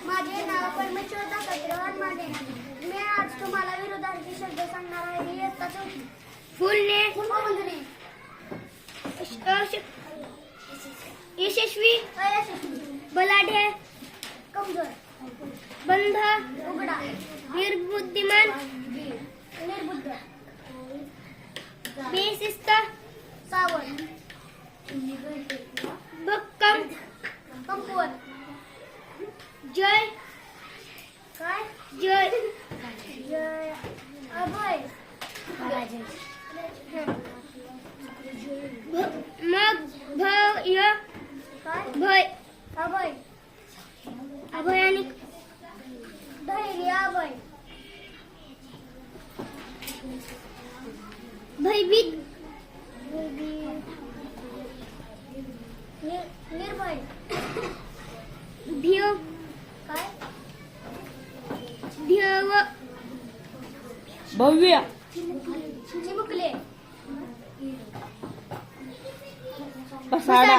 माझे नाव परमेश्वर दत्तात्रय माने. मी आज तुम्हाला विरोधार्थी शब्द सांगणार आहे. मी इयत्ता चौथी. फुलणे फुलवंजने, यशस्वी अयशस्वी, बलाढ्य कमजोर, बंध उघडा, निर्बुद्धिमान निर्बुद्ध, बेशिस्त सावध, भक्कम कमकुवत, जय काय जय जय, अभय, मग भय काय भय अभय, अभय आणि धैर्य, अभय, भयभीत निर्भय, ध्येय काय ध्येय भव्य चिमुकले, पसाडा